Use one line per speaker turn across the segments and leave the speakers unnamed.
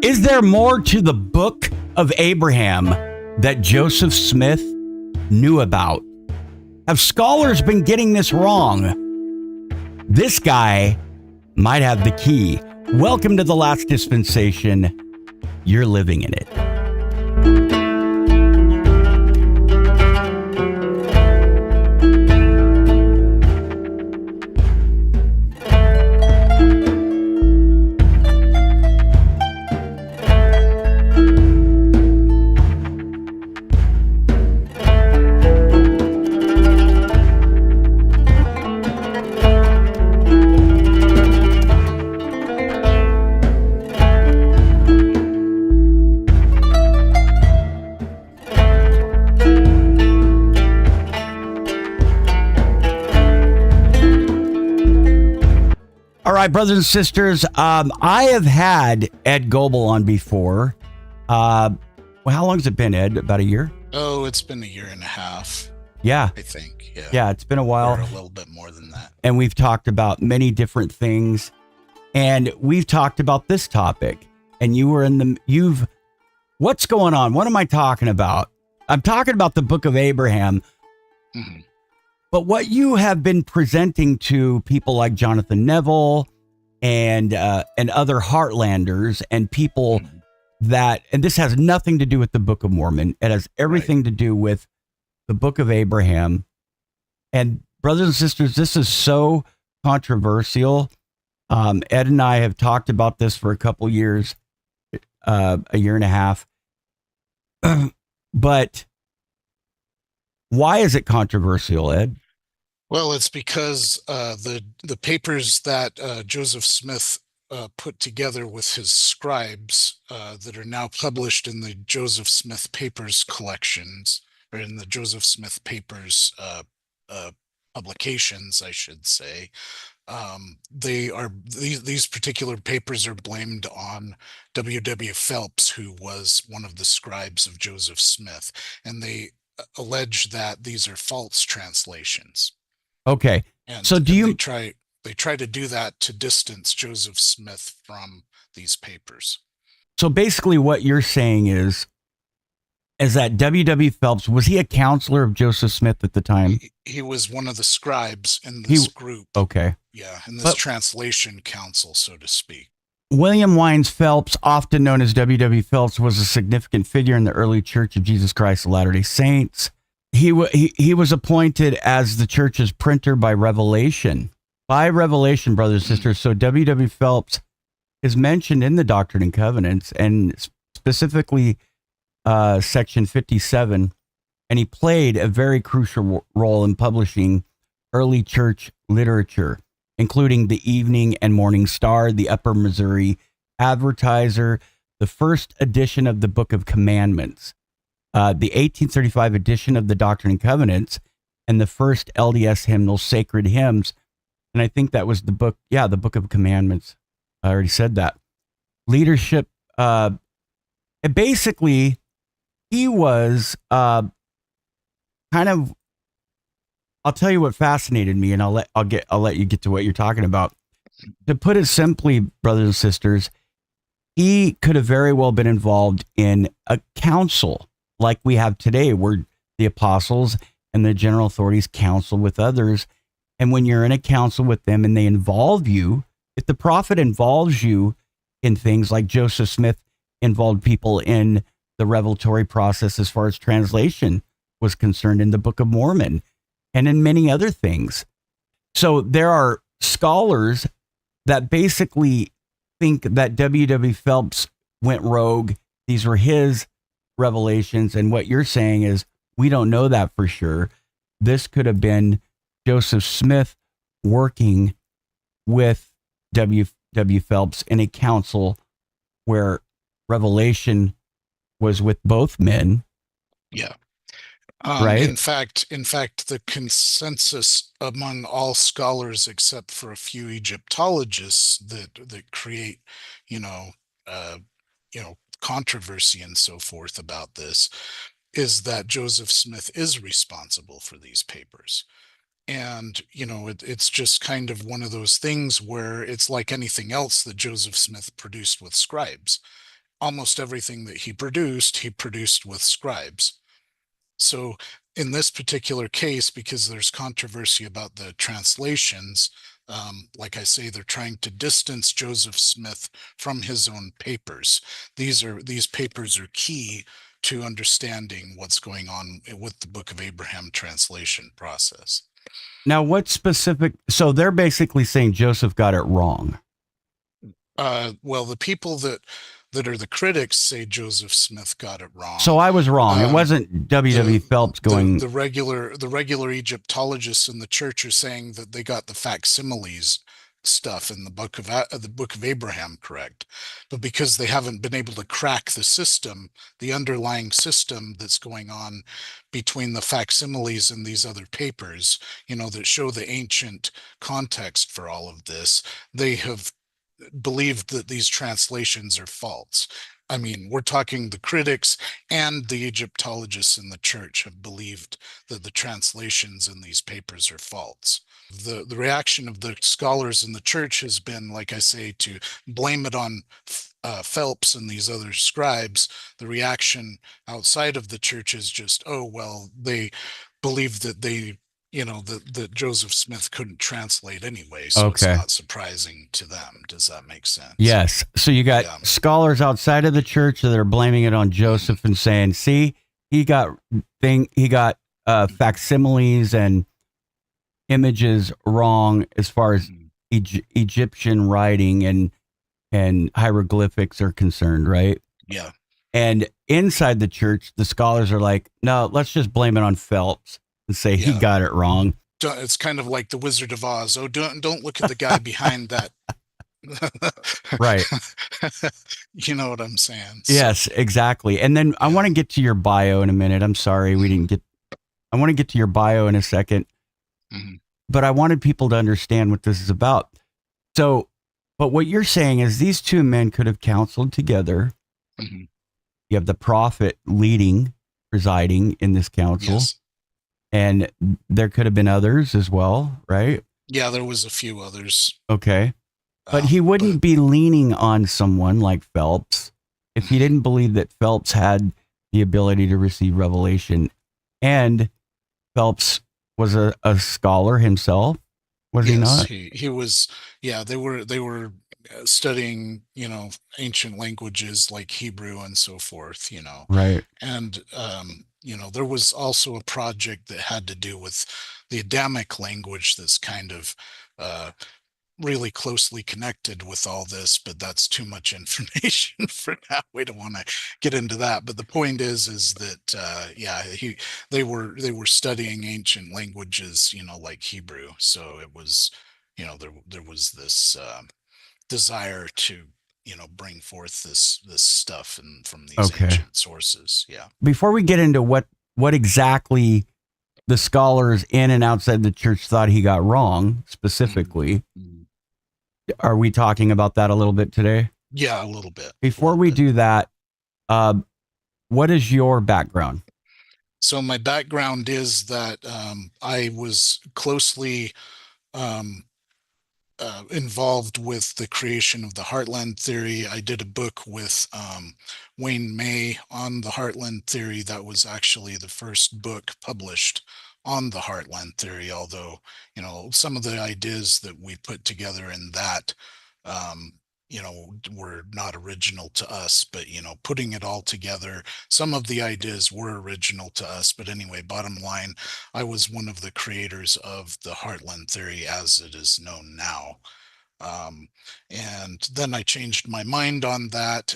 Is there more to the book of Abraham that Joseph Smith knew about? Have scholars been getting this wrong? This guy might have the key. Welcome to the Last Dispensation. You're living in it. All right, brothers and sisters, I have had Ed Goble on before. Well, how long has it been, Ed? About a year?
Oh, it's been a year and a half.
Yeah.
I think.
Yeah, it's been a while.
Or a little bit more than that.
And we've talked about many different things. And we've talked about this topic. And what's going on? What am I talking about? I'm talking about the book of Abraham.
Mm-hmm.
But what you have been presenting to people like Jonathan Neville and other Heartlanders and people and this has nothing to do with the Book of Mormon. It has everything to do with the book of Abraham. And brothers and sisters, this is so controversial. Ed and I have talked about this for a couple years, a year and a half. But why is it controversial, Ed?
Well, it's because the papers that Joseph Smith put together with his scribes that are now published in the Joseph Smith Papers collections, or in the Joseph Smith Papers publications, I should say. These particular papers are blamed on W.W. Phelps, who was one of the scribes of Joseph Smith, and they allege that these are false translations.
Okay.
And
so
they try to do that to distance Joseph Smith from these papers.
So basically what you're saying is that W.W. Phelps, was he a counselor of Joseph Smith at the time?
He was one of the scribes in this group.
Okay.
Yeah, in this translation council, so to speak.
William Wines Phelps, often known as W.W. Phelps, was a significant figure in the early Church of Jesus Christ of Latter-day Saints. He was appointed as the church's printer by revelation. By revelation, brothers and sisters. So W.W. Phelps is mentioned in the Doctrine and Covenants, and specifically section 57, and he played a very crucial role in publishing early church literature, including the Evening and Morning Star, the Upper Missouri Advertiser, the first edition of the Book of Commandments, the 1835 edition of the Doctrine and Covenants, and the first LDS hymnal, Sacred Hymns. And I think that was the book, the Book of Commandments. I already said that. Leadership, basically, he was kind of, I'll tell you what fascinated me, and I'll let you get to what you're talking about. To put it simply, brothers and sisters, he could have very well been involved in a council like we have today, where the apostles and the general authorities counsel with others. And when you're in a council with them and they involve you, if the prophet involves you in things like Joseph Smith involved people in the revelatory process as far as translation was concerned in the Book of Mormon and in many other things. So there are scholars that basically think that W.W. Phelps went rogue. These were his revelations. And what you're saying is, we don't know that for sure. This could have been Joseph Smith working with W.W. Phelps in a council where revelation was with both men.
Yeah.
Right.
In fact, the consensus among all scholars, except for a few Egyptologists that create, controversy and so forth about this, is that Joseph Smith is responsible for these papers. And, it's just kind of one of those things where it's like anything else that Joseph Smith produced with scribes. almost everything that he produced with scribes. So in this particular case, because there's controversy about the translations, like I say, they're trying to distance Joseph Smith from his own papers. These papers are key to understanding what's going on with the Book of Abraham translation process.
Now, what specific? So they're basically saying Joseph got it wrong.
Well, the people that are the critics say Joseph Smith got it
So
wrong.
I was wrong. It
Um,
wasn't W.W.
the
Phelps going.
the regular Egyptologists in the church are saying that they got the facsimiles stuff in the book of Abraham correct, but because they haven't been able to crack the system, the underlying system that's going on between the facsimiles and these other papers, that show the ancient context for all of this, they have believed that these translations are false. I mean, we're talking the critics and the Egyptologists in the church have believed that the translations in these papers are false. The reaction of the scholars in the church has been, like I say, to blame it on Phelps and these other scribes. The reaction outside of the church is just, oh, well, they believe that that Joseph Smith couldn't translate anyway, so it's
Okay.
not surprising to them. Does that make sense?
Yes. So you got
Yeah.
scholars outside of the church that are blaming it on Joseph and saying, "See, he got facsimiles and images wrong as far as Egyptian writing and hieroglyphics are concerned, right?"
Yeah.
And inside the church, the scholars are like, "No, let's just blame it on Phelps and say he
Yeah.
got it wrong."
It's kind of like the Wizard of Oz. Oh, don't look at the guy behind that.
Right.
You know what I'm saying?
Yes, exactly. And then I want to get to your bio in a minute. I'm sorry we didn't get. I want to get to your bio in a second, but I wanted people to understand what this is about. So, but what you're saying is these two men could have counseled together. You have the prophet presiding in this council.
Yes.
And there could have been others as well, right?
Yeah, there was a few others.
Okay. But he wouldn't be leaning on someone like Phelps if he didn't believe that Phelps had the ability to receive revelation. And Phelps was a scholar himself, was he not?
He was. Yeah, they were studying, ancient languages like Hebrew and so forth,
Right.
And there was also a project that had to do with the Adamic language that's kind of really closely connected with all this, but that's too much information for now. We don't want to get into that. But the point is that they were studying ancient languages, like Hebrew. So it was, there was this desire to bring forth this stuff and from these ancient sources. Yeah.
Before we get into what exactly the scholars in and outside the church thought he got wrong specifically, are we talking about that a little bit today?
Yeah, a little bit.
Before we do that, what is your background?
So my background is that I was closely involved with the creation of the Heartland theory. I did a book with Wayne May on the Heartland theory. That was actually the first book published on the Heartland theory, although, some of the ideas that we put together in that, were not original to us, but, putting it all together, some of the ideas were original to us. But anyway, bottom line, I was one of the creators of the Heartland theory as it is known now. And then I changed my mind on that.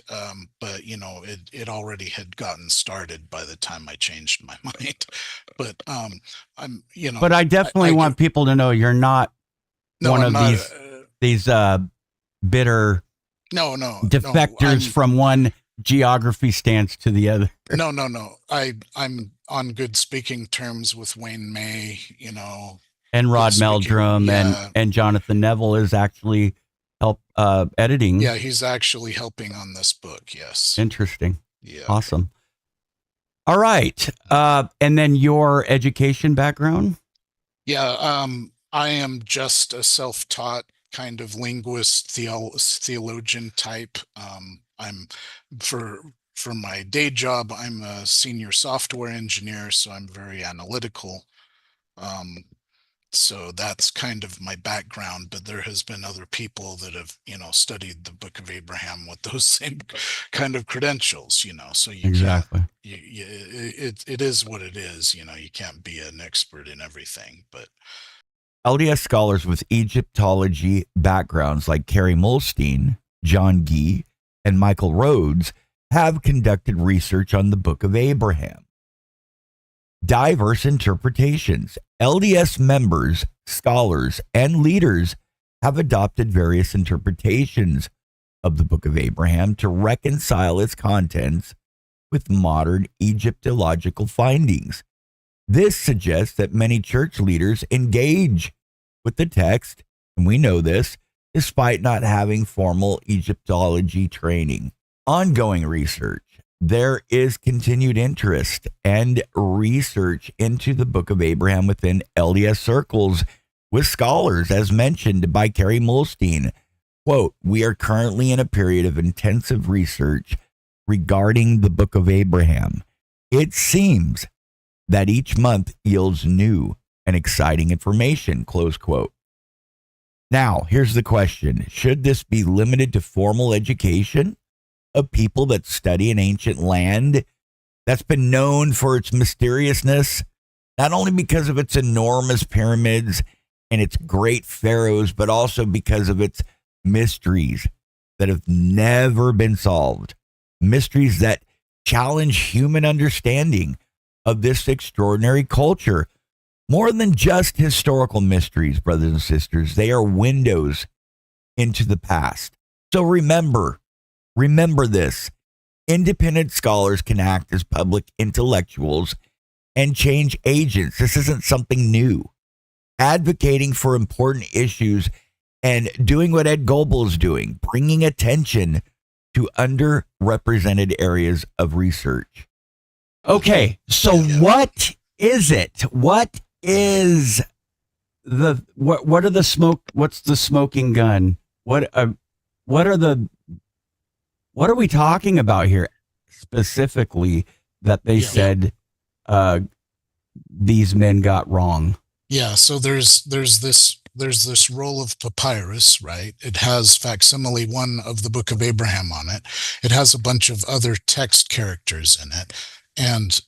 But it already had gotten started by the time I changed my mind. But
But I definitely want people to know you're not one of these bitter defectors from one geography stance to the other.
No. I'm on good speaking terms with Wayne May,
and Rod Meldrum and Jonathan Neville is actually editing.
Yeah, he's actually helping on this book. Yes.
Interesting.
Yeah.
Awesome. All right. And then your education background?
Yeah. I am just a self-taught kind of linguist, theologian type. I'm for my day job, I'm a senior software engineer, so I'm very analytical. Um, so that's kind of my background, but there has been other people that have, studied the Book of Abraham with those same kind of credentials, so you can't,
Exactly.
it is what it is, you can't be an expert in everything, but
LDS scholars with Egyptology backgrounds like Carrie Mulstein, John Gee, and Michael Rhodes have conducted research on the Book of Abraham. Diverse interpretations. LDS members, scholars, and leaders have adopted various interpretations of the Book of Abraham to reconcile its contents with modern Egyptological findings. This suggests that many church leaders engage with the text, and we know this, despite not having formal Egyptology training. Ongoing research. There is continued interest and research into the Book of Abraham within LDS circles with scholars, as mentioned by Carrie Mulstein. Quote, "We are currently in a period of intensive research regarding the Book of Abraham. It seems that each month yields new and exciting information," close quote. Now, here's the question. Should this be limited to formal education of people that study an ancient land that's been known for its mysteriousness, not only because of its enormous pyramids and its great pharaohs, but also because of its mysteries that have never been solved, mysteries that challenge human understanding of this extraordinary culture? More than just historical mysteries, brothers and sisters, they are windows into the past. So remember this. Independent scholars can act as public intellectuals and change agents. This isn't something new. Advocating for important issues and doing what Ed Goble is doing, bringing attention to underrepresented areas of research. Okay, so what is it? What is what are the smoke? What's the smoking gun? What are we talking about here specifically that they said these men got wrong?
Yeah, so there's this roll of papyrus, right? It has facsimile 1 of the Book of Abraham on it. It has a bunch of other text characters in it. And,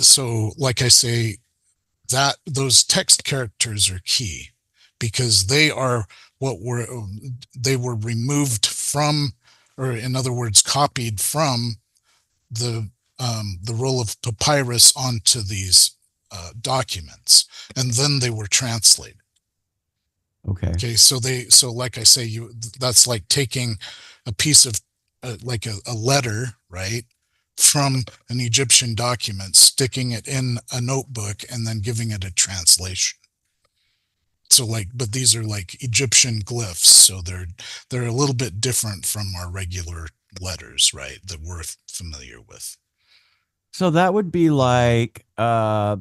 so like I say, that those text characters are key because they are they were removed from, or in other words, copied from the roll of papyrus onto these documents, and then they were translated.
Okay.
So like I say, that's like taking a piece of like a letter, right, from an Egyptian document, sticking it in a notebook, and then giving it a translation. So but these are like Egyptian glyphs, so they're a little bit different from our regular letters, right, that we're familiar with.
So that would be like, all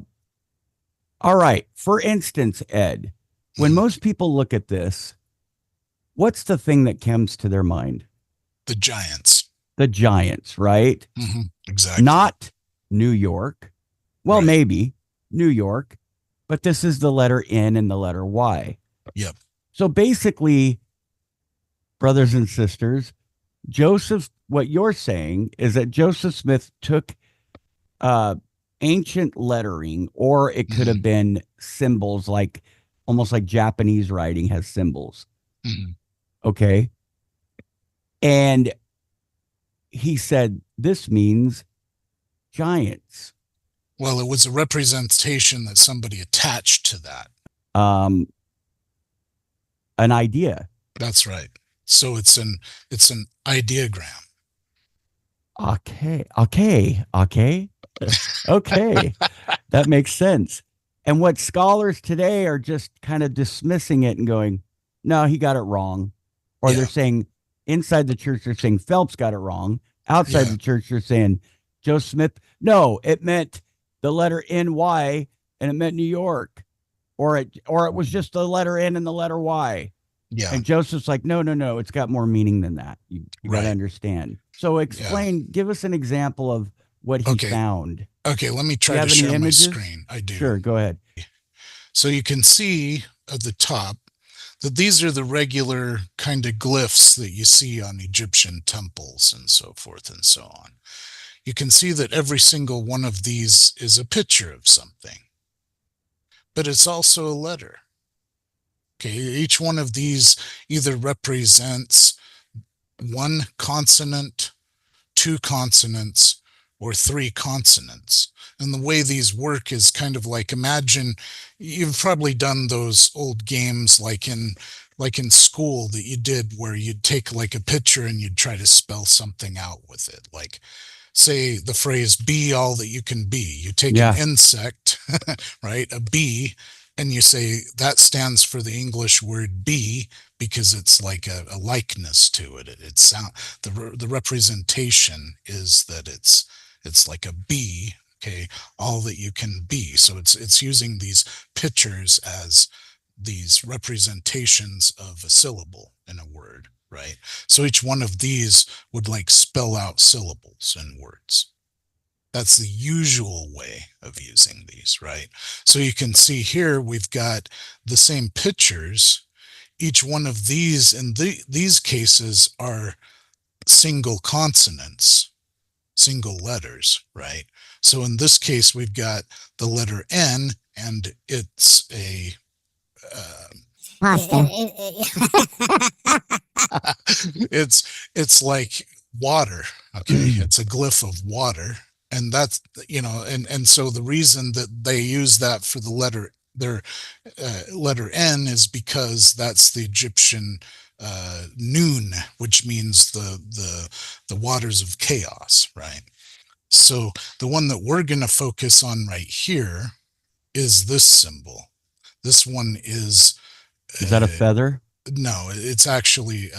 right, for instance, Ed, when most people look at this, what's the thing that comes to their mind?
The giants.
The giants, right?
Mm-hmm. Exactly.
Not New York. Well,
right.
Maybe New York, but this is the letter N and the letter Y.
Yep.
So basically, brothers and sisters, what you're saying is that Joseph Smith took ancient lettering, or it could have been symbols, like almost like Japanese writing has symbols.
Mm-hmm.
Okay. And he said, this means giants.
Well, it was a representation that somebody attached to that.
An idea.
That's right. So it's an ideogram.
Okay. That makes sense. And what scholars today are just kind of dismissing it and going, no, he got it wrong. Or they're saying, inside the church, they're saying Phelps got it wrong. Outside the church, they're saying Joseph Smith. No, it meant the letter NY and it meant New York. Or it was just the letter N and the letter Y.
Yeah.
And Joseph's like, no, no, no, it's got more meaning than that. You got to
Right.
understand. So
Yeah.
explain, give us an example of what he
Okay.
found.
Okay. Let me
Do you
try to
have any
share my
images?
screen. I do.
Sure, go ahead.
So you can see at the top that these are the regular kind of glyphs that you see on Egyptian temples and so forth and so on. You can see that every single one of these is a picture of something, but it's also a letter. Okay, each one of these either represents one consonant, two consonants, or three consonants. And the way these work is kind of like, imagine you've probably done those old games like in school that you did where you'd take like a picture and you'd try to spell something out with it. Like say the phrase be all that you can be. You take an
Yeah.
insect, right? A bee, and you say that stands for the English word be because it's like a likeness to it. It's sound the representation is that it's like a bee, okay, all that you can be. So it's using these pictures as these representations of a syllable in a word, right? So each one of these would like spell out syllables in words. That's the usual way of using these, right? So you can see here we've got the same pictures. Each one of these in these cases are single consonants, single letters, right? So in this case, we've got the letter N, and it's a
Pasta.
it's like water. Okay, it's a glyph of water, and that's and so the reason that they use that for the letter their letter N is because that's the Egyptian noon, which means the waters of chaos, right? So the one that we're going to focus on right here is this symbol. This one
Is that a
uh,
feather?
no, it's actually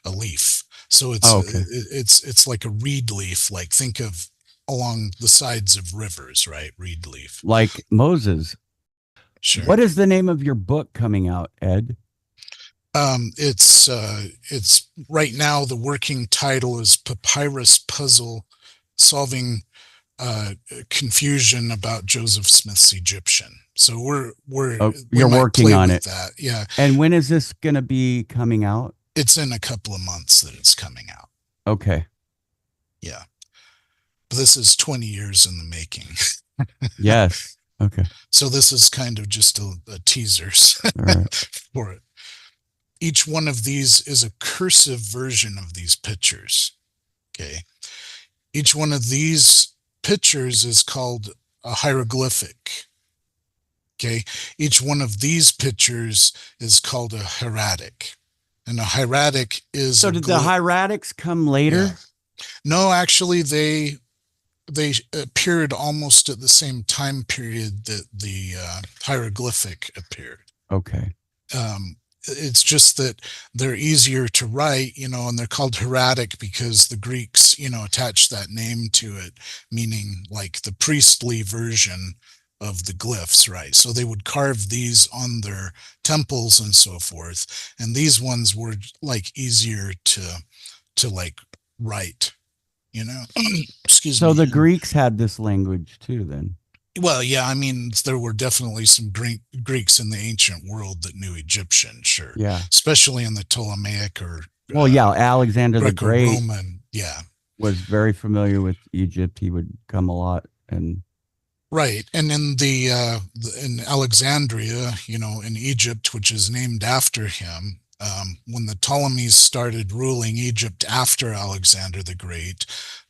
a leaf. So
Oh, okay.
it's like a reed leaf. Like think of along the sides of rivers, right? Reed leaf.
Like Moses.
Sure.
What is the name of your book coming out, Ed?
It's right now the working title is Papyrus Puzzle Solving Confusion about Joseph Smith's Egyptian. So
Oh,
we
you're
might
working
play
on
with
it.
that. Yeah,
And when is this going to be coming out?
it's in a couple of months that it's coming out.
Okay.
Yeah. But this is 20 years in the making.
Yes. Okay.
So this is kind of just a teaser
All right.
for it. Each one of these is a cursive version of these pictures. Okay. Each one of these pictures is called a hieroglyphic. Okay. Each one of these pictures is called a hieratic. And a hieratic is
So
a
did the
glyph.
hieratics come
Yeah.
later?
No, actually, they appeared almost at the same time period that the hieroglyphic appeared.
Okay.
Um, it's just that they're easier to write, and they're called hieratic because the Greeks, attached that name to it, meaning like the priestly version of the glyphs, right? So they would carve these on their temples and so forth, and these ones were like easier to like write, you know. Excuse
So
me.
the Greeks had this language too, then.
Well, yeah, I mean, there were definitely some Greeks in the ancient world that knew Egyptian, sure,
Yeah.
especially in the Ptolemaic or
Well, yeah, Alexander the Great
Greco-Roman. Yeah,
was very familiar with Egypt. He would come a lot and
right. And in in Alexandria, in Egypt, which is named after him, when the Ptolemies started ruling Egypt after Alexander the Great,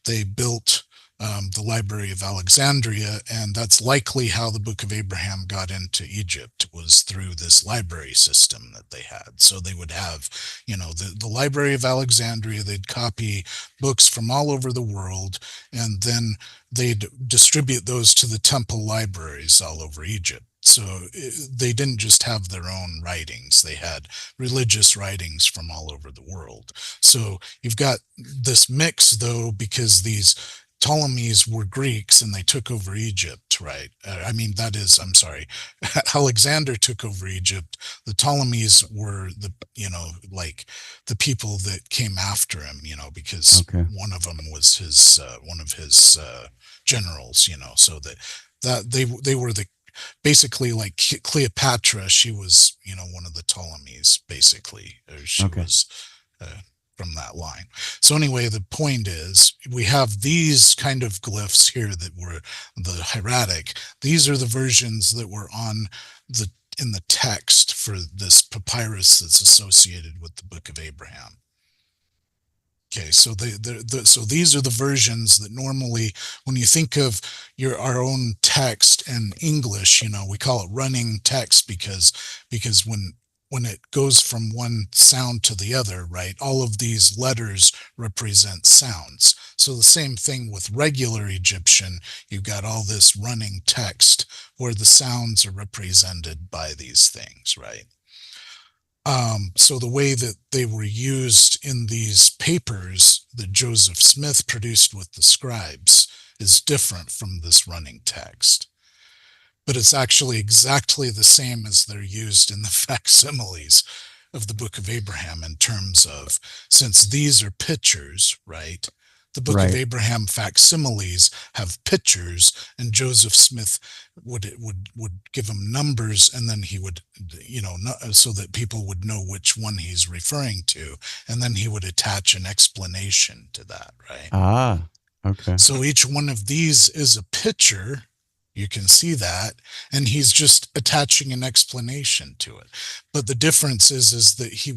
they built the Library of Alexandria, and that's likely how the Book of Abraham got into Egypt, was through this library system that they had. So they would have, the Library of Alexandria, they'd copy books from all over the world, and then they'd distribute those to the temple libraries all over Egypt. So they didn't just have their own writings, they had religious writings from all over the world. So you've got this mix, though, because these Ptolemies were Greeks and they took over Egypt, right? I mean, that is, I'm sorry, Alexander took over Egypt. The Ptolemies were like the people that came after him, because
Okay.
one of them was one of his generals, so that they were the basically like Cleopatra. She was, one of the Ptolemies, basically. Or she
Okay.
was uh, from that line. So anyway, the point is we have these kind of glyphs here that were the hieratic. These are the versions that were on the in the text for this papyrus that's associated with the Book of Abraham. Okay, so so these are the versions that normally, when you think of our own text in English, we call it running text because when it goes from one sound to the other, right? All of these letters represent sounds. So the same thing with regular Egyptian, you've got all this running text where the sounds are represented by these things, right? So the way that they were used in these papers that Joseph Smith produced with the scribes is different from this running text. But it's actually exactly the same as they're used in the facsimiles of the Book of Abraham in terms of, since these are pictures, right? The Book of
Right.
Abraham facsimiles have pictures, and Joseph Smith would give them numbers, and then he would, so that people would know which one he's referring to, and then he would attach an explanation to that, right?
Ah, okay.
So each one of these is a picture. You can see that, and he's just attaching an explanation to it. But the difference is that he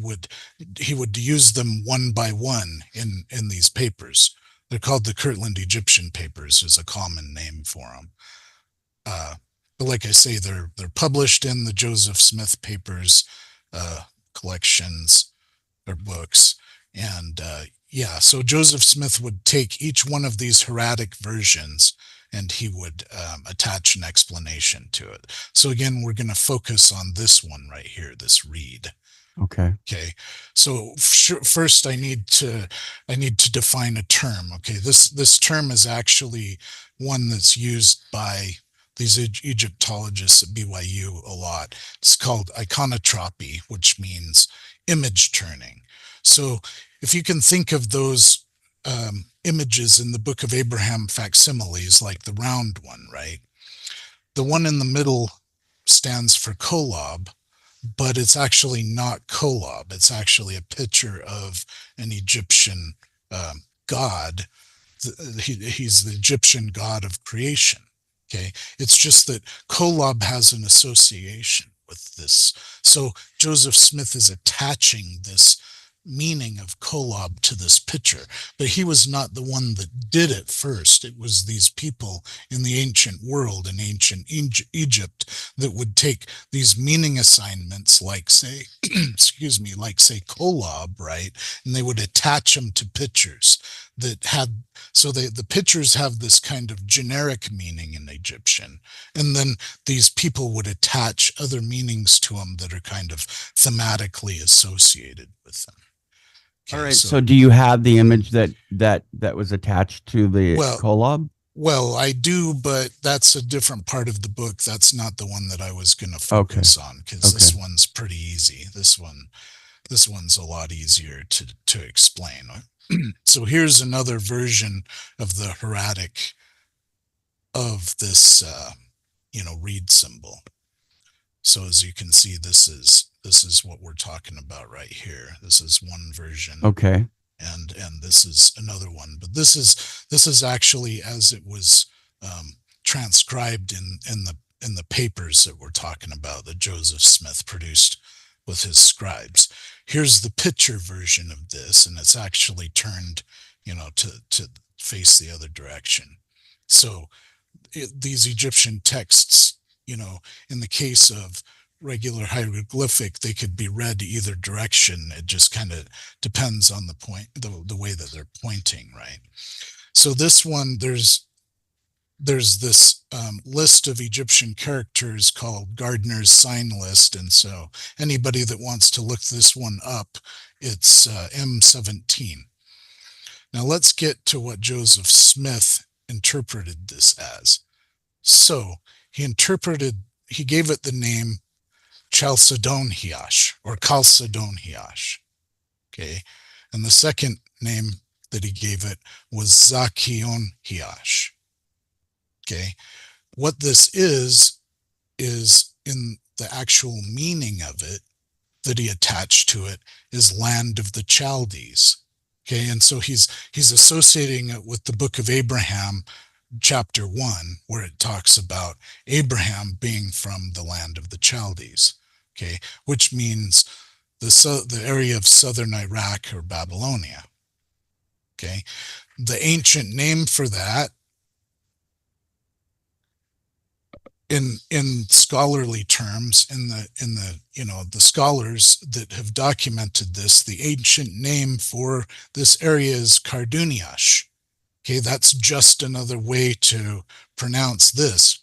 would use them one by one in these papers. They're called the Kirtland Egyptian papers, is a common name for them. But like I say, they're published in the Joseph Smith papers collections or books, and yeah, so Joseph Smith would take each one of these hieratic versions and he would attach an explanation to it. So again, we're going to focus on this one right here, this reed.
Okay.
Okay, so first I need to define a term. Okay, this term is actually one that's used by these Egyptologists at BYU a lot. It's called iconotropy, which means image turning. So if you can think of those images in the Book of Abraham facsimiles, like the round one, right? The one in the middle stands for Kolob, but it's actually not Kolob. It's actually a picture of an Egyptian god. He's the Egyptian god of creation. Okay. It's just that Kolob has an association with this. So Joseph Smith is attaching this meaning of Kolob to this picture, but he was not the one that did it first. It was these people in the ancient world, in ancient Egypt, that would take these meaning assignments, like say, excuse me, like say Kolob, right? And they would attach them to pictures that had, so the pictures have this kind of generic meaning in Egyptian. And then these people would attach other meanings to them that are kind of thematically associated with them.
All
Okay,
right.
so
So do you have the image that was attached to the
well,
Kolob?
well, I do, but that's a different part of the book. That's not the one that I was going to
Okay.
focus on, because
Okay.
this one's pretty easy. This one's a lot easier to explain. So here's another version of the hieratic of this reed symbol. So as you can see, this is what we're talking about right here. This is one version,
Okay.
and this is another one. But this is actually as it was transcribed in the papers that we're talking about that Joseph Smith produced with his scribes. Here's the picture version of this, and it's actually turned, to face the other direction. So these Egyptian texts, in the case of regular hieroglyphic, they could be read either direction. It just kind of depends on the point, the way that they're pointing, right? So this one, there's this list of Egyptian characters called Gardner's sign list. And so anybody that wants to look this one up, it's M17. Now let's get to what Joseph Smith interpreted this as. So he gave it the name Chalcedoniash or Chalcedoniash. Okay. And the second name that he gave it was Zakionhiash. Okay. What this is in the actual meaning of it that he attached to it is land of the Chaldees. Okay. And so he's associating it with the book of Abraham, chapter 1, where it talks about Abraham being from the land of the Chaldees. Okay. Which means the area of southern Iraq or Babylonia. Okay. The ancient name for that in scholarly terms, in the scholars that have documented this, the ancient name for this area is Karduniash. Okay, that's just another way to pronounce this,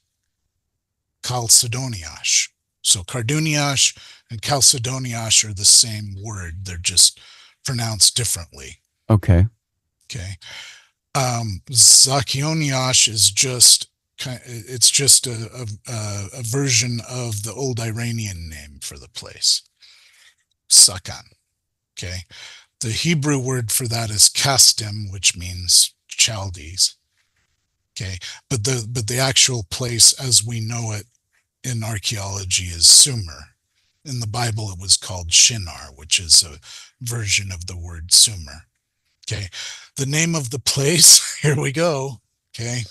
Chalcedoniash. So Karduniash and Chalcedoniash are the same word. They're just pronounced differently.
Okay.
Okay. Zakioniash is just a version of the old Iranian name for the place, Sakan. Okay. The Hebrew word for that is Kasdim, which means Chaldees. Okay. But the actual place as we know it in archaeology is Sumer. In the Bible, it was called Shinar, which is a version of the word Sumer. Okay. The name of the place, here we go. Okay.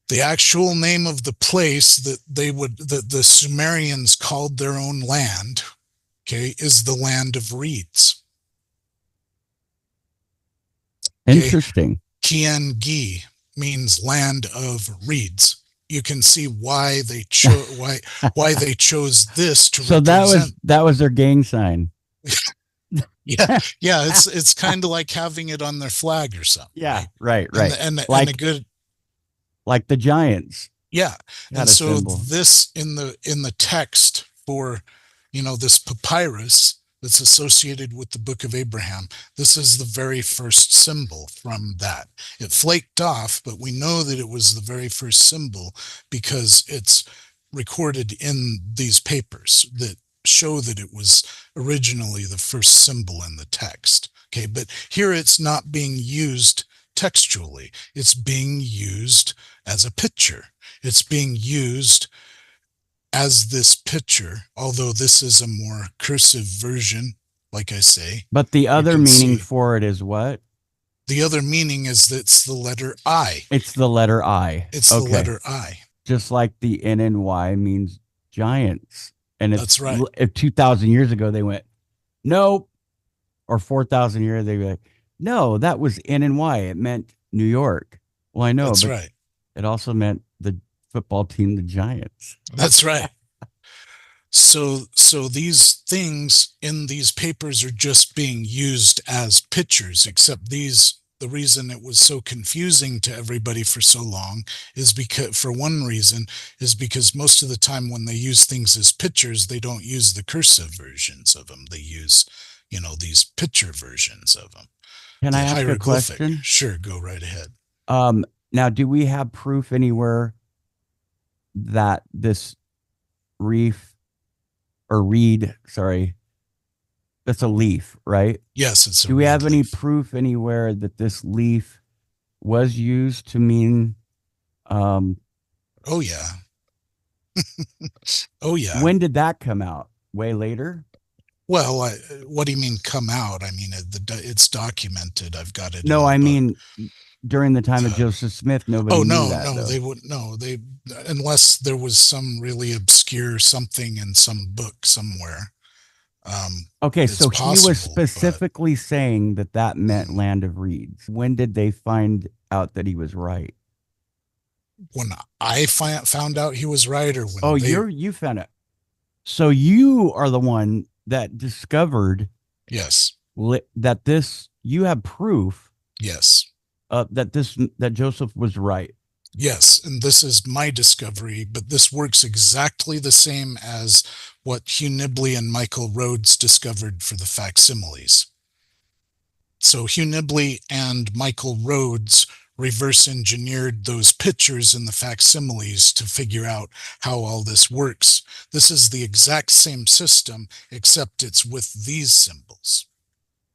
The actual name of the place that the Sumerians called their own land, okay, is the land of reeds.
Interesting.
Okay? Kiengi means land of reeds. You can see why they why they chose this to
so
represent.
that was their gang sign.
Yeah, it's kind of like having it on their flag or something.
Yeah, right.
And
like
a good,
like the Giants.
yeah. And so
symbol.
this in the text for this papyrus that's associated with the book of Abraham, this is the very first symbol from that. It flaked off, but we know that it was the very first symbol because it's recorded in these papers that show that it was originally the first symbol in the text. Okay, but here it's not being used textually. It's being used as a picture. It's being used as this picture, although this is a more cursive version, like I say.
But the other meaning for it is what?
The other meaning is that it's the letter I.
It's the letter I.
It's the letter I.
Just like the N and Y means giants. And
that's right.
If 2,000 years ago they went, nope, or 4,000 years they were like, no, that was N and Y. It meant New York. Well, I know,
that's
but
right.
It also meant the football team, the Giants.
That's right. So these things in these papers are just being used as pictures, except the reason it was so confusing to everybody for so long is because, for one reason, is because most of the time when they use things as pictures, they don't use the cursive versions of them. They use, these picture versions of them.
Can I ask a question?
Sure, go right ahead.
Now, do we have proof anywhere that this reef or reed, sorry, that's a leaf, right?
Yes, it's a
Do we have any
leaf.
proof anywhere that this leaf was used to mean?
Oh yeah. Oh yeah.
When did that come out? Way later?
Well, what do you mean come out? I mean, it's documented. I've got it.
No, I mean during the time of Joseph Smith, nobody knew that.
No, they wouldn't. No, unless there was some really obscure something in some book somewhere.
Okay, so he was specifically saying that meant land of reeds. When did they find out that he was right?
When I found out he was right, or when?
Oh, you found it. So you are the one that discovered.
Yes.
That you have proof.
Yes.
That Joseph was right.
Yes, and this is my discovery, but this works exactly the same as what Hugh Nibley and Michael Rhodes discovered for the facsimiles. So Hugh Nibley and Michael Rhodes reverse engineered those pictures in the facsimiles to figure out how all this works. This is the exact same system, except it's with these symbols.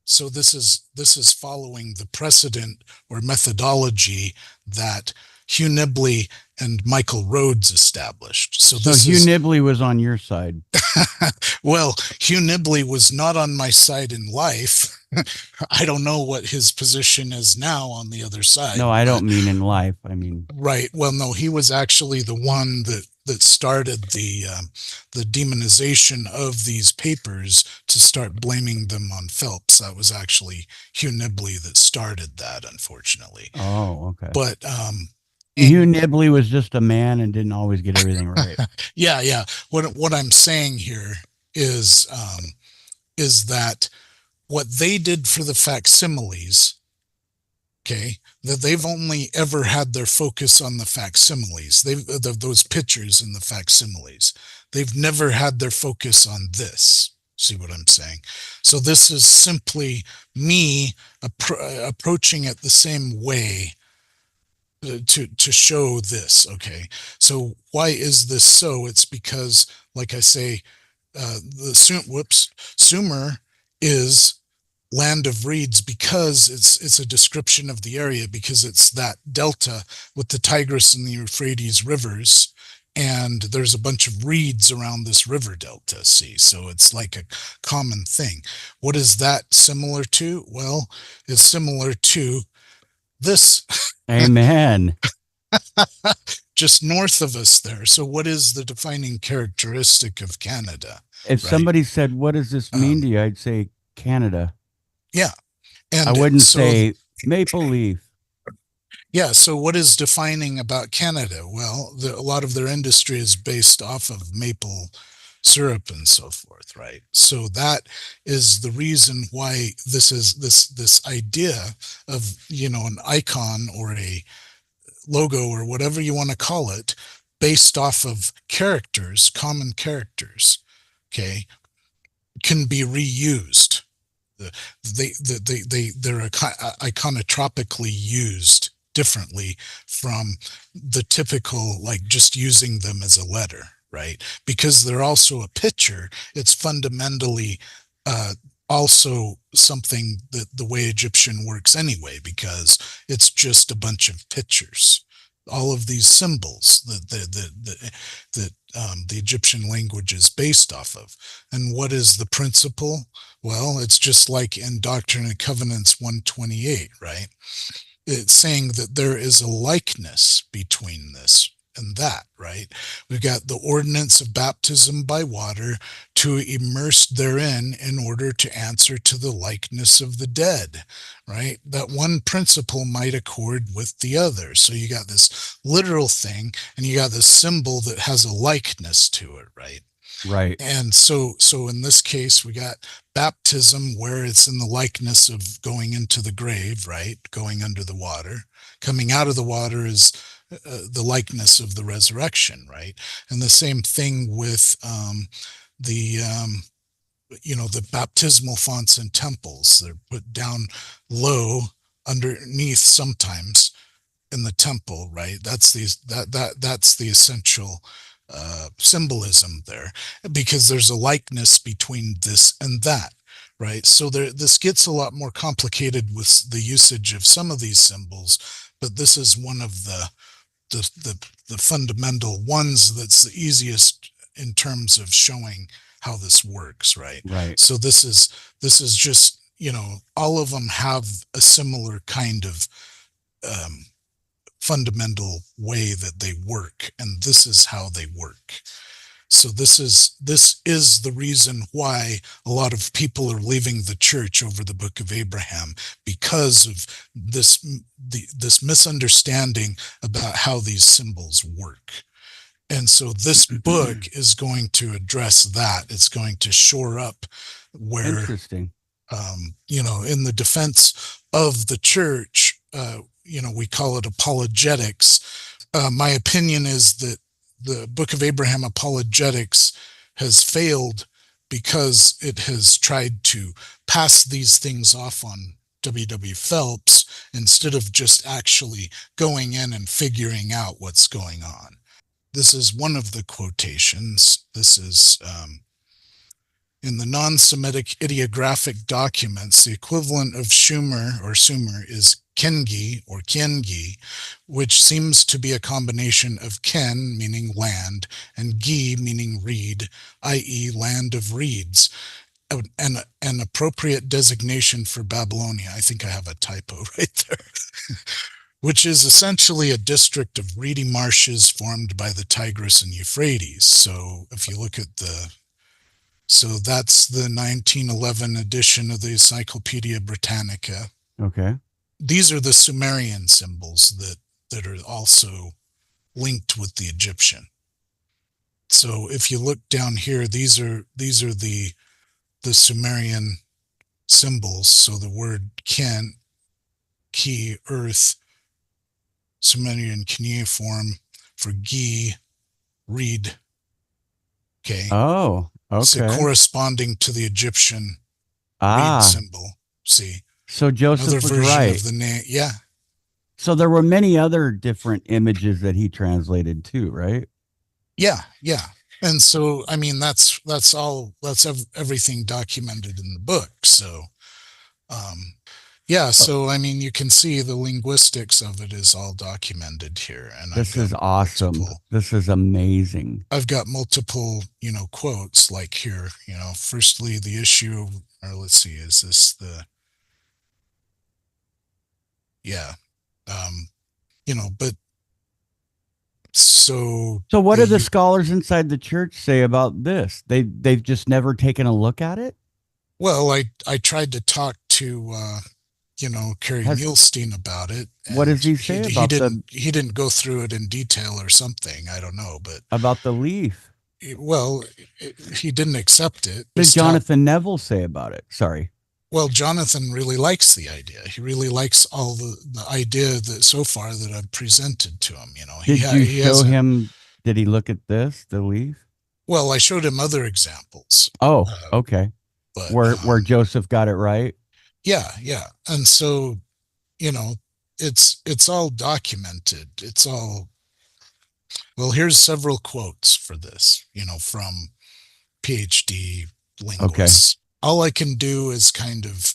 So this is following the precedent or methodology that Hugh Nibley and Michael Rhodes established. So
So
this
Hugh
is
Nibley was on your side.
well, Hugh Nibley was not on my side in life. I don't know what his position is now on the other side,
No, I
but
don't mean in life. I mean,
right. Well, no, he was actually the one that started the demonization of these papers to start blaming them on Phelps. That was actually Hugh Nibley that started that, unfortunately.
oh, okay.
But
Hugh
and
Nibley was just a man and didn't always get everything right.
yeah, yeah. What I'm saying here is that what they did for the facsimiles, okay, that they've only ever had their focus on the facsimiles. Those pictures in the facsimiles. They've never had their focus on this. See what I'm saying? So this is simply me approaching it the same way to show this. Okay, so why is this so? It's because, like I say, Sumer is land of reeds because it's a description of the area, because it's that delta with the Tigris and the Euphrates rivers, and there's a bunch of reeds around this river delta. See, so it's like a common thing. What is that similar to? Well, it's similar to this.
Amen.
Just north of us there. So what is the defining characteristic of Canada,
If
right?
somebody said, "What does this mean to
Um,
you?" I'd say Canada.
yeah.
I
And
wouldn't
so
say maple leaf.
yeah, so what is defining about Canada? Well, a lot of their industry is based off of maple syrup and so forth, right? So that is the reason why this idea of, an icon or a logo or whatever you want to call it, based off of characters, common characters, okay, can be reused. They're iconotropically used differently from the typical, like just using them as a letter, right? Because they're also a picture. It's fundamentally uh, also something that the way Egyptian works anyway, because it's just a bunch of pictures. All of these symbols that the Egyptian language is based off of. And what is the principle? Well, it's just like in Doctrine and Covenants 128, right? It's saying that there is a likeness between this and that, right? We've got the ordinance of baptism by water to immerse therein in order to answer to the likeness of the dead, right? That one principle might accord with the other. So you got this literal thing and you got this symbol that has a likeness to it, right?
Right.
And so in this case, we got baptism where it's in the likeness of going into the grave, right? Going under the water. Coming out of the water is the likeness of the resurrection, right? And the same thing with the the baptismal fonts in temples. They're put down low underneath sometimes in the temple, right? That's the essential symbolism there, because there's a likeness between this and that, right? So this gets a lot more complicated with the usage of some of these symbols, but this is one of the fundamental ones that's the easiest in terms of showing how this works, right?
Right.
So this is just, all of them have a similar kind of um, fundamental way that they work, and this is how they work. So this is the reason why a lot of people are leaving the church over the Book of Abraham, because of this misunderstanding about how these symbols work. And so this book is going to address that. It's going to shore up where,
Interesting.
in the defense of the church, we call it apologetics. My opinion is that the Book of Abraham apologetics has failed because it has tried to pass these things off on W. W. Phelps instead of just actually going in and figuring out what's going on. This is one of the quotations. This is in the non-Semitic ideographic documents, the equivalent of Sumer is Kengi or Kiengi, which seems to be a combination of Ken, meaning land, and Gi, meaning reed, i.e., land of reeds, an appropriate designation for Babylonia. I think I have a typo right there. Which is essentially a district of reedy marshes formed by the Tigris and Euphrates. So if you look at so that's the 1911 edition of the Encyclopedia Britannica.
Okay.
These are the Sumerian symbols that are also linked with the Egyptian. So if you look down here, these are the Sumerian symbols. So the word Ken, Ki, earth, Sumerian cuneiform for Gi, reed. Okay.
Oh,
So
okay.
corresponding to the Egyptian reed
Ah,
symbol. See,
so
another
Joseph was
version
right.
of the name. Yeah.
So there were many other different images that he translated too, right?
Yeah. Yeah. And so, I mean, that's everything documented in the book. So, um, yeah.
Oh,
So, I mean, you can see the linguistics of it is all documented here. And
this is awesome. This is amazing.
I've got multiple, quotes like here, firstly, the issue, or let's see, is this yeah. Um, but so
So what do the
the,
scholars inside the church say about this? They've just never taken a look at it?
well, I tried to talk to, Kerry
Has
Muhlestein about it,
what does
and
he
he,
say
he
about
didn't, he didn't go through it in detail or something. I don't know, but
the leaf?
well, he didn't accept it.
Did
Just how,
Jonathan Neville say about it? Sorry.
well, Jonathan really likes the idea. He really likes all the idea that so far that I've presented to him.
Did you
He
show
hasn't.
him? Did he look at this, the leaf?
Well, I showed him other examples,
Oh,
uh,
okay.
but
Where Joseph got it right?
yeah, yeah. And so, you know, it's all documented. It's all, well, here's several quotes for this, from PhD
Okay.
linguists. All I can do is kind of,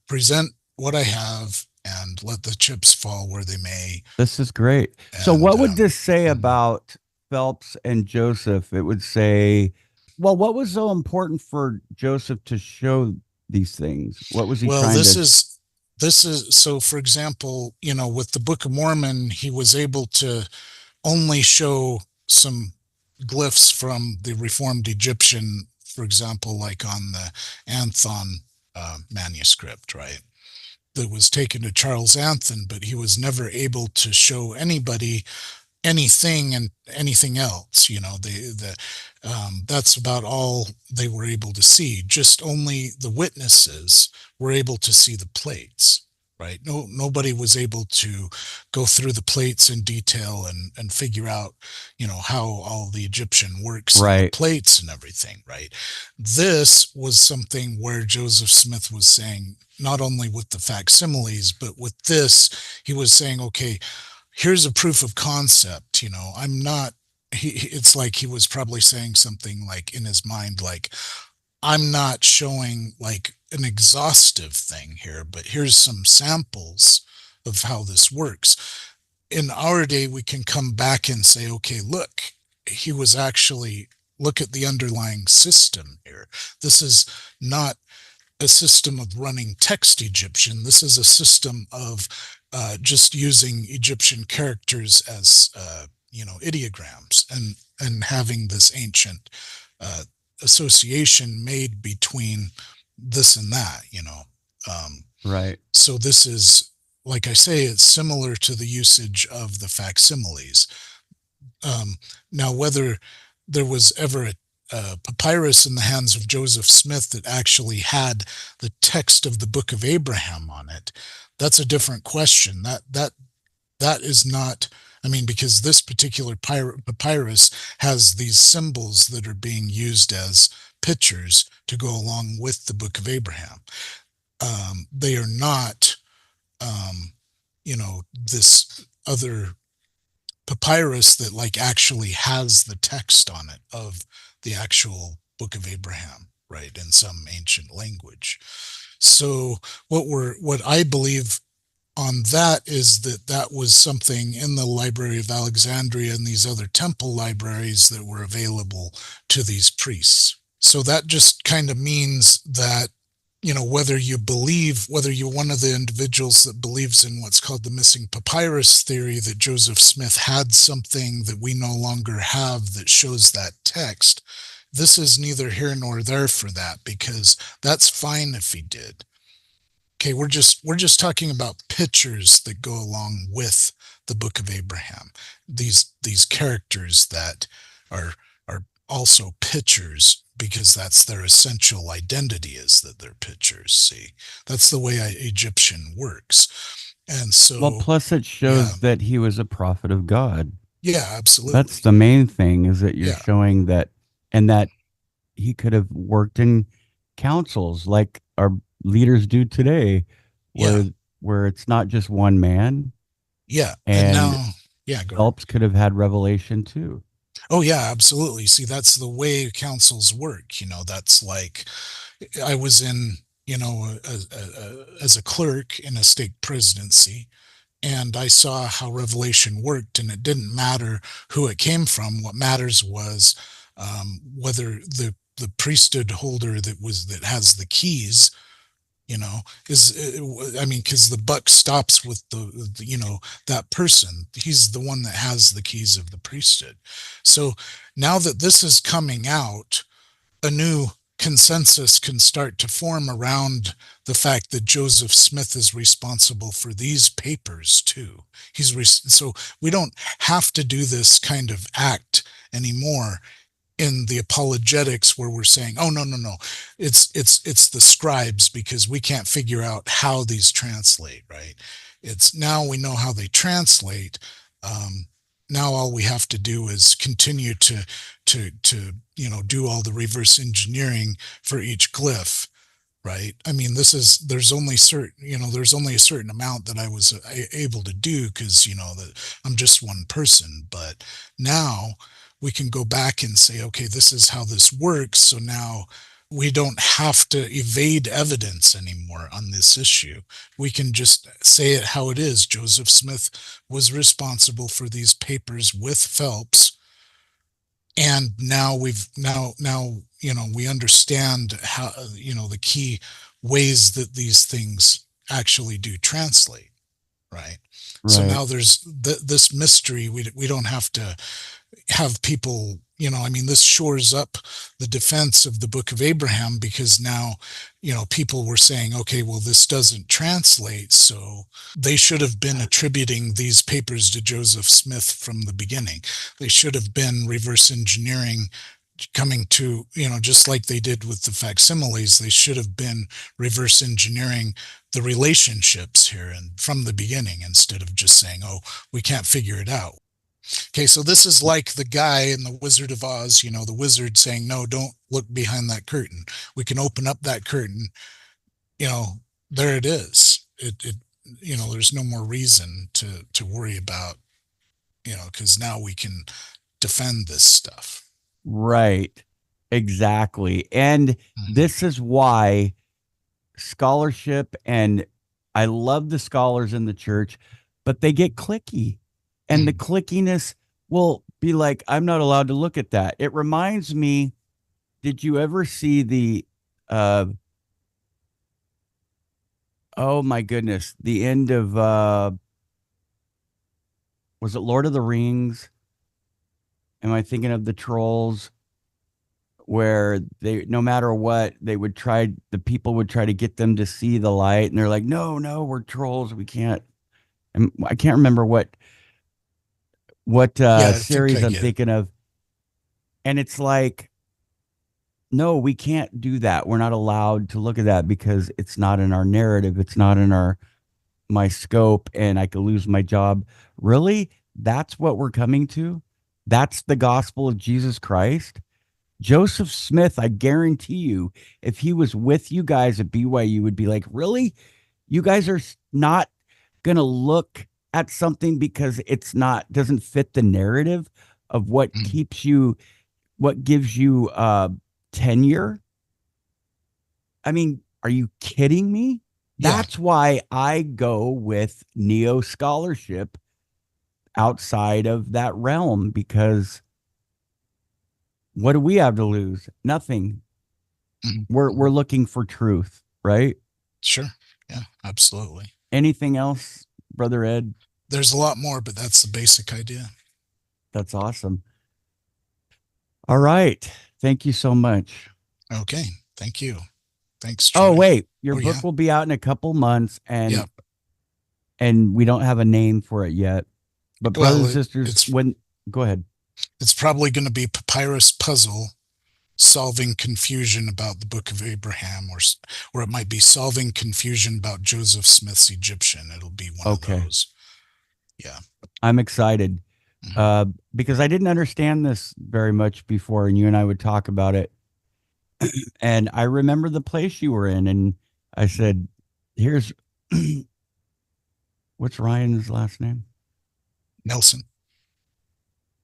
present what I have and let the chips fall where they may.
This is great. So,
And
what would this say
mhm.
about Phelps and Joseph? It would say, well, what was so important for Joseph to show these things? What was he
Well,
trying to?
this is so, for example, with the Book of Mormon, he was able to only show some glyphs from the Reformed Egyptian, for example, like on the Anthon manuscript, right? That was taken to Charles Anthon, but he was never able to show anybody anything and anything else. That's about all they were able to see. Just only the witnesses were able to see the plates. Right. Nobody was able to go through the plates in detail and figure out, how all the Egyptian works in the
Right.
plates and everything. Right. This was something where Joseph Smith was saying, not only with the facsimiles, but with this, he was saying, okay, here's a proof of concept. I'm not, it's like he was probably saying something like in his mind, like, I'm not showing like an exhaustive thing here, but here's some samples of how this works. In our day, we can come back and say, okay, look, he was actually, look at the underlying system here. This is not a system of running text Egyptian. This is a system of just using Egyptian characters as ideograms and having this ancient uh, association made between this and that. Um,
Right.
so this is, like I say, it's similar to the usage of the facsimiles. Um, Now, whether there was ever a papyrus in the hands of Joseph Smith that actually had the text of the Book of Abraham on it, that's a different question. That is not. I mean, because this particular papyrus has these symbols that are being used as pictures to go along with the Book of Abraham. They are not this other papyrus that like actually has the text on it of the actual Book of Abraham, right, in some ancient language. So what I believe on that is that that was something in the Library of Alexandria and these other temple libraries that were available to these priests. So that just kind of means that, whether you're one of the individuals that believes in what's called the missing papyrus theory, that Joseph Smith had something that we no longer have that shows that text, this is neither here nor there for that, because that's fine if he did. Okay, we're just talking about pictures that go along with the Book of Abraham. These characters that are are also pictures because that's their essential identity, is that they're pictures. See, that's the way Egyptian works. And
Well,
so,
plus it
yeah,
shows that he was a prophet of God.
yeah,
That's
absolutely.
the main thing, is that you're
Yeah,
showing that, and that he could have worked in councils like our leaders do today,
yeah,
where it's not just one man,
yeah. And
and
now, yeah, go ahead.
Phelps could have had revelation too.
Oh yeah, absolutely. See, that's the way councils work. That's like I was in, as a clerk in a stake presidency, and I saw how revelation worked, and it didn't matter who it came from. What matters was whether the priesthood holder that has the keys, you know, I mean, because the buck stops with that person. He's the one that has the keys of the priesthood. So now that this is coming out, a new consensus can start to form around the fact that Joseph Smith is responsible for these papers too. So we don't have to do this kind of act anymore in the apologetics where we're saying, oh no, no, no, it's the scribes because we can't figure out how these translate, right? It's now we know how they translate. um, Now all we have to do is continue to do all the reverse engineering for each glyph, right? I mean, there's only a certain amount that I was able to do because, that I'm just one person. But now we can go back and say, okay, this is how this works. So now we don't have to evade evidence anymore on this issue. We can just say it how it is. Joseph Smith was responsible for these papers with Phelps, and now we understand how, the key ways that these things actually do translate, right? So
Right.
now there's this mystery. We don't have to have people, I mean, this shores up the defense of the Book of Abraham, because now, people were saying, okay, well, this doesn't translate, so they should have been attributing these papers to Joseph Smith from the beginning. They should have been reverse engineering, coming to, just like they did with the facsimiles, they should have been reverse engineering the relationships here and from the beginning, instead of just saying, oh, we can't figure it out. Okay, so this is like the guy in the Wizard of Oz, the wizard saying, no, don't look behind that curtain. We can open up that curtain, you know, there it is. There's no more reason to worry about, because now we can defend this stuff.
Right. Exactly. And
Mhm.
this is why scholarship, and I love the scholars in the church, but they get clicky. And the
Mm.
clickiness will be like, I'm not allowed to look at that. It reminds me, did you ever see the uh oh my goodness, the end of was it Lord of the Rings? Am I thinking of the trolls, where they, no matter what, they would try, the people would try to get them to see the light, and they're like, no, no, we're trolls, we can't. And I can't remember what
Yeah, I think
series
I
I'm
get it.
thinking of. And it's like, no, we can't do that. We're not allowed to look at that because it's not in our narrative. It's not in our my scope, and I could lose my job. Really? That's what we're coming to? That's the gospel of Jesus Christ? Joseph Smith, I guarantee you, if he was with you guys at BYU, would be like, really? You guys are not going to look at something because it's not doesn't fit the narrative of what
Mm.
keeps you, what gives you tenure. I mean, are you kidding me?
Yeah.
That's why I go with neo scholarship outside of that realm, because what do we have to lose? Nothing.
Mhm.
We're
Mhm.
looking for truth, right?
Sure. Yeah, absolutely.
Anything else, Brother Ed?
There's a lot more, but that's the basic idea.
That's awesome. All right. Thank you so much.
Okay. Thank you. Thanks,
Oh,
Troy.
wait, your
Oh, yeah.
book will be out in a couple months,
Yeah.
and we don't have a name for it yet. But brothers
Well,
and sisters, when go ahead.
it's probably going to be Papyrus Puzzle solving confusion about the Book of Abraham, or it might be solving confusion about Joseph Smith's Egyptian. It'll be one of
Okay.
those. Yeah.
I'm excited
Mhm.
because I didn't understand this very much before, and you and I would talk about it. And I remember the place you were in, and I said, "Here's what's Ryan's last name?"
Nelson.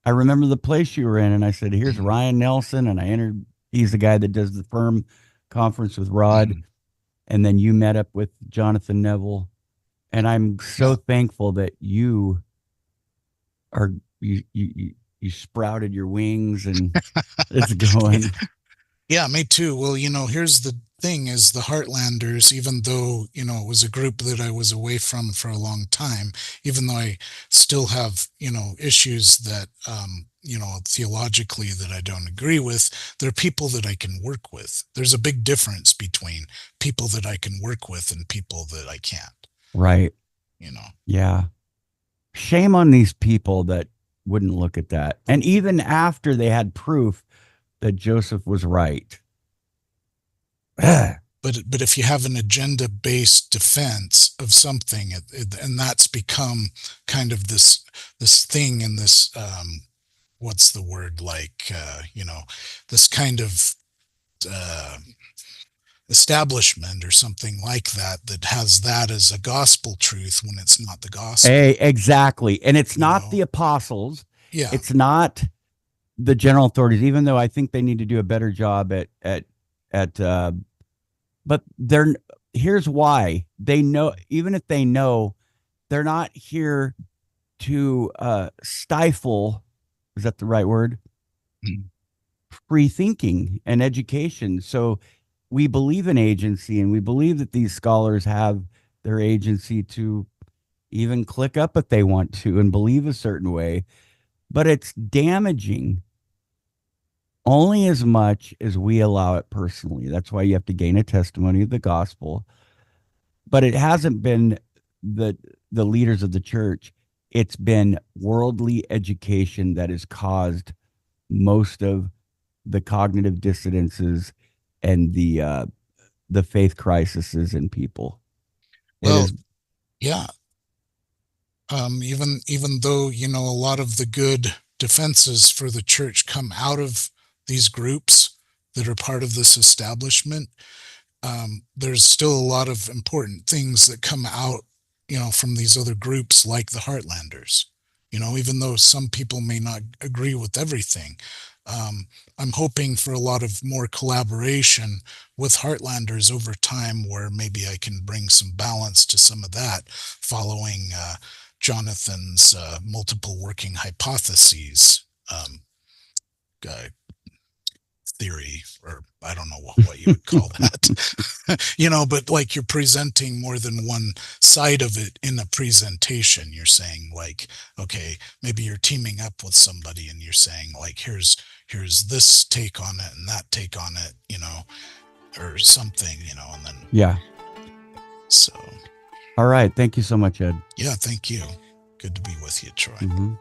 I remember the place you were in, and I said, "Here's
Mhm.
Ryan Nelson," and I entered. He's the guy that does the firm conference with Rod,
Mhm.
and then you met up with Jonathan Neville, and I'm so
Yeah.
thankful that are you sprouted your wings and it's going.
Yeah, me too. Well, here's the thing is the Heartlanders, even though, it was a group that I was away from for a long time, even though I still have, issues that, theologically that I don't agree with, they're people that I can work with. There's a big difference between people that I can work with and people that I can't,
Right.
you know.
Yeah. Shame on these people that wouldn't look at that. And even after they had proof that Joseph was right.
Well, but if you have an agenda-based defense of something, and that's become kind of this thing in this what's the word, like this kind of uh, establishment or something like that that has that as a gospel truth when it's not the gospel.
Exactly. And it's
You
not
know,
the apostles.
yeah.
It's not the general authorities, even though I think they need to do a better job at but they're here's why. They know, even if they know, they're not here to stifle, is that the right word?
Mm.
Free thinking and education. So we believe in agency, and we believe that these scholars have their agency to even click up if they want to and believe a certain way, but it's damaging only as much as we allow it personally. That's why you have to gain a testimony of the gospel. But it hasn't been the the leaders of the church. It's been worldly education that has caused most of the cognitive dissonances and the faith crises in people. It
Well,
is
yeah. Even though, a lot of the good defenses for the church come out of these groups that are part of this establishment, there's still a lot of important things that come out, from these other groups like the Heartlanders. Even though some people may not agree with everything, um, I'm hoping for a lot of more collaboration with Heartlanders over time, where maybe I can bring some balance to some of that, following Jonathan's multiple working hypotheses uh, theory, or I don't know what you would call that. But like you're presenting more than one side of it in a presentation. You're saying like, okay, maybe you're teaming up with somebody and you're saying like, here's this take on it and that take on it, or something, and then
yeah.
so
All right. Thank you so much, Ed.
yeah, thank you. Good to be with you, Troy.
Mm-hmm.